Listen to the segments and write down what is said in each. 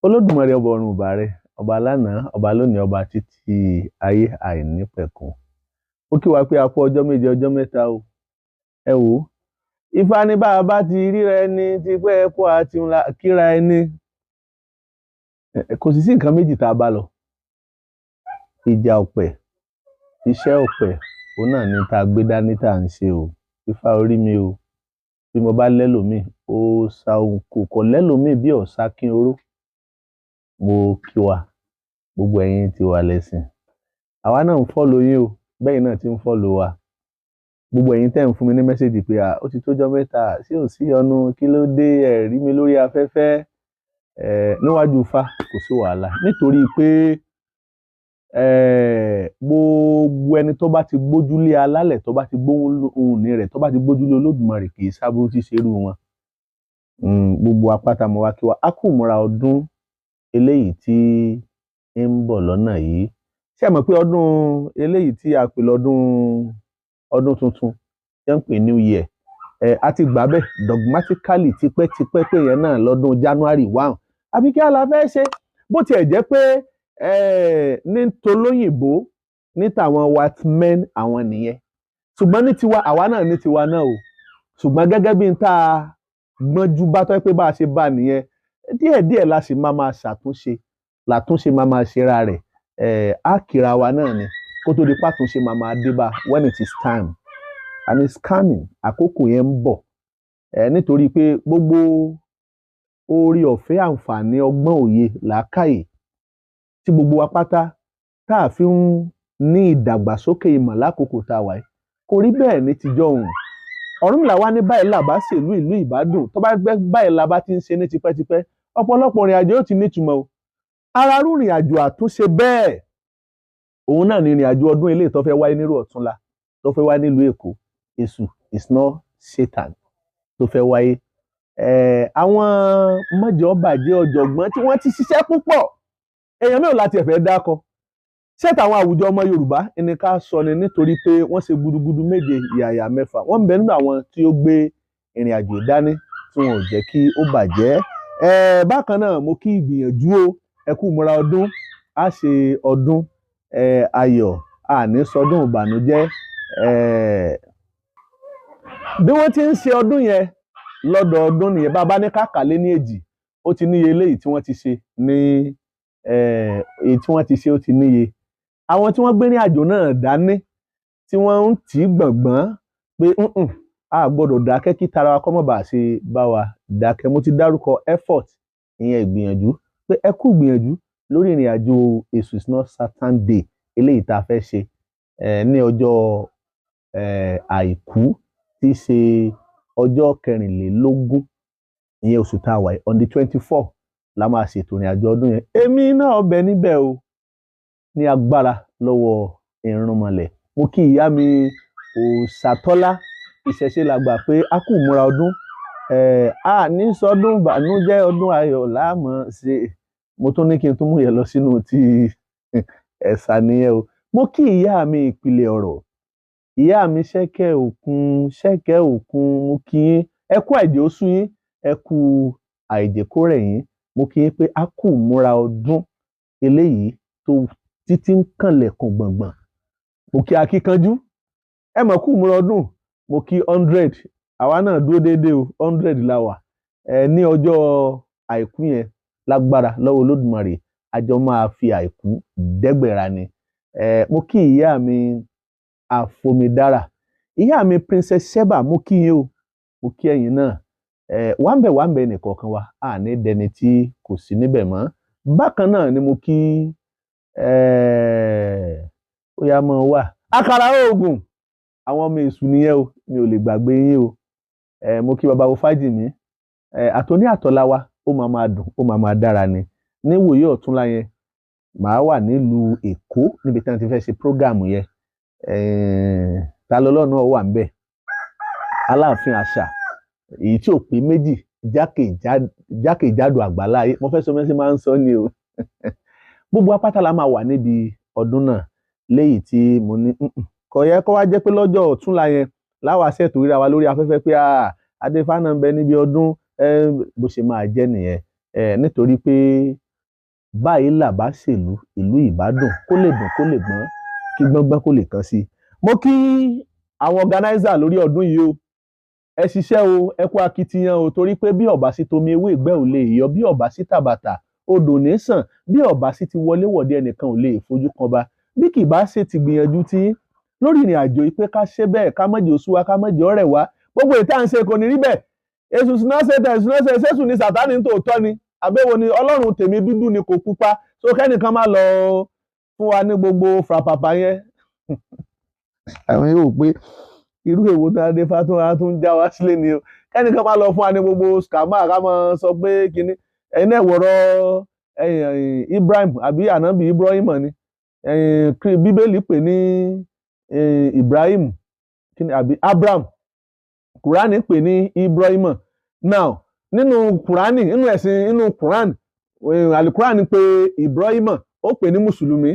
Olódùmarè ọba ọ̀run ìbà rẹ, ọba lánàá, ọba lónìí, ọba títí ayé àìnípẹ̀kun. Ó kí wa pé a kú ọjọ́ méje ọjọ́ mẹ́ta o. Ẹ wò ó, Ifá ní bá a bá ti ríra ẹni ti pẹ́ ẹ kó àti ńlá kíra ẹni. Kò sì sí nǹkan méjì tá a bá lọ. Ìjà ọ̀pẹ̀, iṣẹ́ ọ̀pẹ̀, òun náà ni tá a gbé dání tá à ń ṣe o. Ifá orí mi o, bí mo bá lẹ́lòmíì, ó sa ohun kò lẹ́lòmíì bí ọ̀sá kín oró. Mo kí wa gbogbo ẹ̀yin tí wà lẹ́sìn. Àwa náà ń fọ́lò yín o, bẹ́yìn náà ti ń fọ́lò wa. Gbogbo ẹ̀yin tẹ́ ń fún mi ní mẹ́sẹ̀jì pé ó ti tójọ́ mẹ́ta, sí ò sí ọnu, kí ló dé, ẹ rí mi lórí afẹ́fẹ́. Níwájú Ifá kò sí wàhálà, nítorí pé gbogbo ẹni tó bá ti gbójúlé alálẹ̀, tó bá ti gbóhùn ohùn ní rẹ̀, tó bá ti gbójúlé Olódùmarè, kì í sábúrú tí ṣerú wọn. Gbogbo apáta mo wá kí wa, a kú múra ọdún eléyìí tí ń bọ̀ lọ́nà yìí. Ṣé ẹ mọ̀ pé ọdún eléyìí tí a pè ọdún tuntun jẹ́ ń pè New Year, a ti gbà bẹ́ẹ̀ dogmatically tipẹ́tipẹ́ pé yẹn náà lọ́dún January 1. Àbí kí a la fẹ́ ṣe? Bó tiẹ̀ jẹ́ pé ní tolóyìnbó, ní tàwọn white men àwọn nìyẹn. Ṣùgbọ́n ní tiwa, àwa náà ní tiwa náà o. Ṣùgbọ́n gẹ́gẹ́ bí n tá a gbọ́njú bá tọ́ pé bá a ṣe bá nìyẹn, díẹ̀díẹ̀ la sì máa ṣàtúnṣe, làtúnṣe máa ṣera rẹ̀. Á kíra wa náà ni kó tó di pàtúnṣe máa dé bá when it is time and it's coming. Àkókò yẹn ń bọ̀, nítorí pé gbogbo orí ọ̀fẹ́, àǹfààní, ọgbọ́n, òye, làákàyè tí gbogbo wa pátá tá a fi ń ní ìdàgbàsókè ìmọ̀ lákòókò tá a wà yìí kò rí bẹ́ẹ̀ ní tijọ́ òun. Ọ̀rúnmìlà wá ní báyìí làbá ṣèlú ìlú ìbádùn, tó bá gbẹ́ báyìí làbá ti ń ṣe ní tipẹ́tipẹ́, ọ̀pọ̀lọpọ̀ ìrìn àjò yóò ti nítumọ̀ o. Ara rú ìrìn àjò àtúnṣe bẹ́ẹ̀, òun náà ni ìrìn àjò ọdún eléyìí tó fẹ́ wáyé nírú ọ̀túnla, tó fẹ́ wáyé nílùú Èkó. Èṣù is not Satan tó fẹ́ wáyé. Àwọn mọ́jọ́ bàjẹ́ ọ̀jọ̀gbọ́n tí wọ́n ti ṣiṣẹ́ púpọ̀, èèyàn mélòó láti ẹ̀fẹ́ dákọ. Ṣé tàwọn àwùjọ ọmọ Yorùbá ẹni ká sọ ni, nítorí pé wọ́n ṣe gudugudu méje yàyà mẹ́fà. Wọ́n ń bẹ nínú àwọn tí ó gbé ìrìn àjò dání tí wọn ò jẹ́ kí ó bàjẹ́. Bákan náà mo kí ìgbìyànjú o, ẹ kú múra ọdún. A ṣe ọdún ayọ̀, àní sọdún ìbànújẹ́. Bí wọ́n ti ń ṣe ọdún yẹn lọ́dọọdún nìyẹn, bá bá ní ká kà lé ní èjì, ó ti níye eléyìí tí wọ́n ti ṣe ní èyí tí wọ́n ti ṣe ó ti níye. Àwọn tí wọ́n gbé ní àjò náà dání, tí wọ́n ń tì í gbọ̀ngbọ́n pé a gbọ́dọ̀ dákẹ́ kí tara wa kọ́ mọ̀ bá ṣe bá wa dákẹ́. Mo ti dárúkọ effort, ìyẹn ìgbìyànjú, pé ẹ kú gbìyànjú lórí ìrìn àjò Èṣù is not Satan day eléyìí tá a fẹ́ ṣe ní ọjọ́ àìkú tí í ṣe ọjọ́ 24 ìyẹn oṣù tá a wà yìí, on the 24 la máa ṣètò ìrìn àjò ọdún yẹn. Èmi náà bẹ níbẹ̀ o, ní agbára lọ́wọ́ ìrúnmọlẹ̀. Mo kí ìyá mi Òṣàtọ́lá, ìṣẹ̀ṣe la gbà pé a kú múra ọdún. Ní sọdún ìbànújẹ́, ọdún ayọ̀ láàmú ṣe. Mo tún ní kí n tún mú yẹn lọ sínú ti ẹ̀sà nìyẹn o. Mo kí ìyá mi ìpìlẹ̀ ọ̀rọ̀, ìyá mi ṣẹ́kẹ́ òkun, mo kí yín, ẹ kú àìjẹ́ oṣù yín, ẹ kú àìjẹ́ kó rẹ̀ yín. Mo kí yín pé a kú múra ọdún eléyìí tó títí ń kànlẹ̀kùn gbọ̀ngbọ̀n. Mo kí akíkanjú, ẹ mọ̀ kú múra ọdún. Mo kí 100, àwa náà dúró déédéé o, 100 la wà. Ní ọjọ́ àìkú yẹn lágbára lọ́wọ́ Olódùmarè, àjọ máa fi àìkú dẹ́gbẹ̀ra ni. Mo kí ìyá mi Àfọmídára, ìyá mi Princess Sheba, mo kí yín o, mo kí ẹ̀yin náà. Wáńbẹ̀ nìkọ̀ọ̀kan wa, àní dẹni tí kò sí níbẹ̀ mọ́. Bákan náà ni mo kí ó yá mọ́ wà àkàrà oògùn, àwọn ọmọ Èṣù nìyẹn o, mi ò lè gbàgbé yín o. Mo kí bàbá wo Fájìmí, àtòní àtọ̀lá wa ó máa dùn, ó máa dára ni. Níwòye ọ̀túnla yẹn, màá wà nílùú Èkó níbi tí wọ́n ti fẹ́ ṣe prógáàmù yẹn. Ta lọ́lọ́run náà wà ńbẹ̀, Aláàfin àṣà, èyí tí ò pé méjì jákèjádò àgbáláyé. Mo fẹ́ sọ mẹ́sì máa ń sọ ni o. Gbogbo apáta la máa wà níbi ọdún náà, léyìí tí mo ní kò yẹ kó wá jẹ́ pé lọ́jọ́ ọ̀túnla yẹn láwa ṣètò ríra wa lórí afẹ́fẹ́ pé Adéfá náà ń bẹ níbi ọdún. Bó ṣe máa jẹ́ nìyẹn, nítorí pé báyìí là bá ṣèlú ìlú ìbádùn kó lè dùn kó lè gbọ́n kí gbọ́ngbọ́n kó lè kàn sí i. Mo kí àwọn organizer lórí ọdún yìí o, ẹ ṣiṣẹ́ o, ẹ kú akitiyan o, torí pé bí ọ̀bá sí tomi ewé ìgbẹ́ ò lè yọ, bí ọ̀bá sí tàbàtà odò ní sàn, bí ọ̀bá sí ti wọléwọ̀de ẹnìkan ò lè fojú kan ba. Bí kì bá ṣe ti gbìyànjú tí lórí ìrìn àjò yìí pé ká ṣe bẹ́ẹ̀, ká má jẹ́ ó sú wa, ká má jẹ́ ó rẹ̀ wá, gbogbo ìta ń ṣe kò ní rí bẹ́ẹ̀. Èṣù sinọ́sẹ̀ ṣéṣù ni Sátánì tòótọ́ ni àbẹ́wò ni Ọlọ́run tèmi dúdú ni kò pupa, so kẹ́nìkan má lọ fún wa ní gbogbo frapapa yẹn. Àwọn yóò pé irú èwo tó adé fátúnra tó ń já wá sílé ni o, kẹ́nìkan má lọ fún wa ní gbogbo scammer ká máa sọ pé kinní ẹ̀yin náà wọ̀rọ̀ Ibrahim àbí ànábì Ibrahim ni Bíbélì pè ní Ibrahim àbí Abraham, Kùránì pè ní Ibrahim. Now nínú Kùránì, nínú ẹ̀sìn, nínú Kùránì, Àlùkùránì pè Ibrahim ó pè ní mùsùlùmí,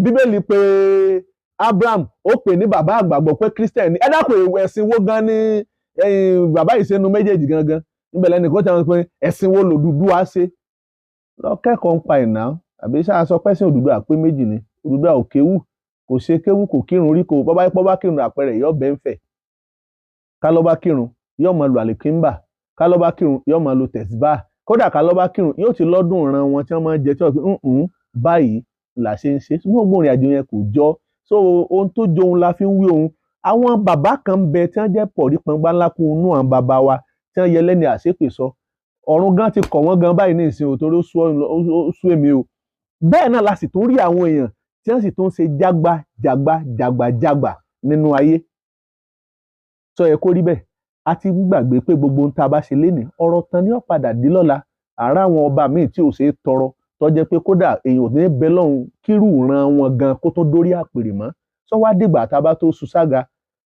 Bíbélì pè Abraham ó pè ní bàbá àgbàgbọ́ pé Christian ni. Ẹ dákun ẹ̀sìn wo gan ni bàbá ìṣẹ́nu méjèèjì gangan níbẹ̀ lẹ́nu kó tẹ̀wọ́n pé ẹ̀sìn wo l'Odùduwà ṣe. Lọ kẹ́kọ̀ọ́ ń pa ìná àbí ṣáà sọ pẹ́sìn Odùduwà pé méjì ni. Odùduwà ò kéwù, kò ṣe kéwù, kò kírun rí, kò bọ́ bá kírun àpẹẹrẹ yọ bẹ́ẹ̀ ń fẹ̀. Ká lọ́ bá kírun yóò máa lo àlìkínbà, ká lọ́ bá kírun yóò máa lo tẹ̀síbà, kódà ká lọ́ bá kírun yóò ti lọ́dún ìran wọn tí wọ́n máa ń jẹ tí wọ́n fi báyìí là ṣe ń ṣe. Ṣùgbọ́n ògbóǹrìn àjò yẹn kò jọ, so ohun tó jọ ohun la fi ń wí ohun. Àwọn bàbá kan ń bẹ tí wọ́n jẹ́ pọ̀rí pọngbá ńlá kún inú àwọn bàbá wa tí wọ́n yẹ lẹ́ni àṣepè sọ. Ọ̀run gan ti kọ̀ wọ́n gan báyìí ní ìsìn òtórí ó sú èmi o. Bẹ́ẹ̀ náà la sì tún rí àwọn èèyàn tí wọ́n sì tún ṣe jágbá nínú ayé. Sọ yẹ kó rí bẹ́ẹ̀. A ti gbàgbé pé gbogbo ohun tá a bá ṣe lénìí ọ̀rọ̀ tán ni ó padà dé lọ́la. Àrà àwọn ọba míì tí ò ṣe é tọrọ tó jẹ́ pé kódà èèyàn ò ní bẹ lọ́hùn kírù ran wọn gan kó tó dórí àpèrè mọ́. Sọ wá dìgbà tá a bá tó sú sága,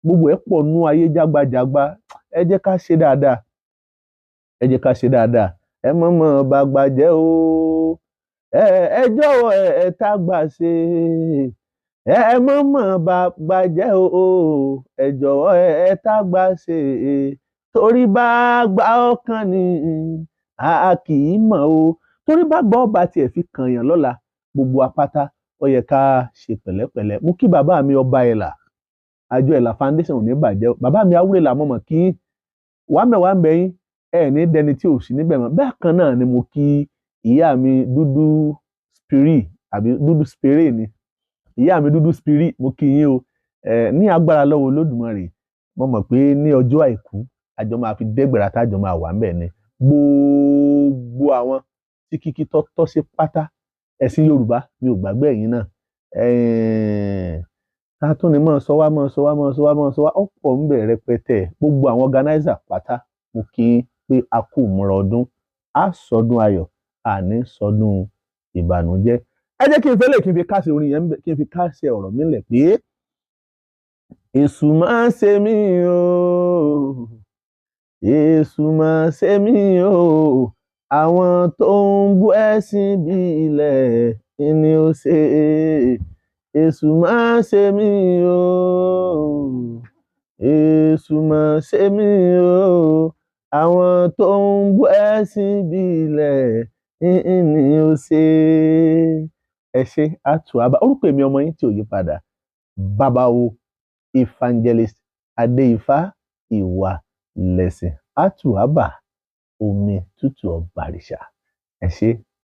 gbogbo ẹ̀ pọ̀ nú ayé jágbajàgba. Ẹ jẹ́ ká ṣe dáadáa, ẹ jẹ́ ká ṣe dáadáa. Ẹ mọ̀mọ́ bàgbà jẹ́ o, ẹ jọ̀wọ́ ẹ tágbà ṣe, ẹ mọ̀mọ́ bàgbà jẹ́ o, ẹ jọ̀wọ́ ẹ tágbà ṣe, torí bá gbà ọkàn ni a kì í mọ̀ o, torí bá gbà ọba tiẹ̀ fi kàn yàn lọ́la gbogbo apáta ó yẹ ká ṣe pẹ̀lẹ́pẹ̀lẹ́. Mo kí bàbá mi ọba ẹ̀là, àjọ ẹ̀là foundation ò ní bàjẹ́. Bàbá mi Awúrẹ́là mọ̀mọ́ kí wàá mẹ́yìn ẹ ní dẹni tí ò sí níbẹ̀ mọ́. Bẹ́ẹ̀ kan náà ni mo kí ìyá mi dúdú spirit àbí dúdú spirit ni ìyá mi dúdú spirit, mo kí yín o. Ní agbára lọ́wọ́ Olódùmarè, mo mọ̀ pé ní ọjọ́ àìkú àjọ máa fi dẹ́gbẹ̀rà tájọ máa wà ńbẹ̀ ni. Gbogbo àwọn tí kíkí tọ́ sí pátá ẹ̀sìn Yorùbá mi ò gbàgbé ẹ̀yin náà. Ká tún ní mọ̀ sọ wá ọ̀pọ̀ ń bẹ̀ rẹpẹtẹ. Gbogbo àwọn organizer pátá mo kí pé a kú ìmúra ọdún, a sọdún ayọ̀, àní sọdún ìbànújẹ́. Ẹ jẹ́ kí n fẹ́lẹ̀ kí n fi kásẹ̀ orin yẹn, kí n fi kásẹ̀ ọ̀rọ̀ mi lẹ̀ pé Èṣù máa ṣe mí o, Èṣù máa ṣe mí o, àwọn tó ń bú ẹ̀sìn bí ilẹ̀ ni ó ṣe. Èṣù máa ṣe mí o, Èṣù máa ṣe mí o, àwọn tó ń bú ẹ̀sìn bí ilẹ̀ ni ó ṣe. Ẹ ṣé àtúwàbá. Orúkọ èmi ọmọ yín tí ò yí padà, Babawo Evangelist Adéifá ìwà lẹ̀sìn àtúwàbá omi tútù ọ̀bàrìṣà. Ẹ ṣé.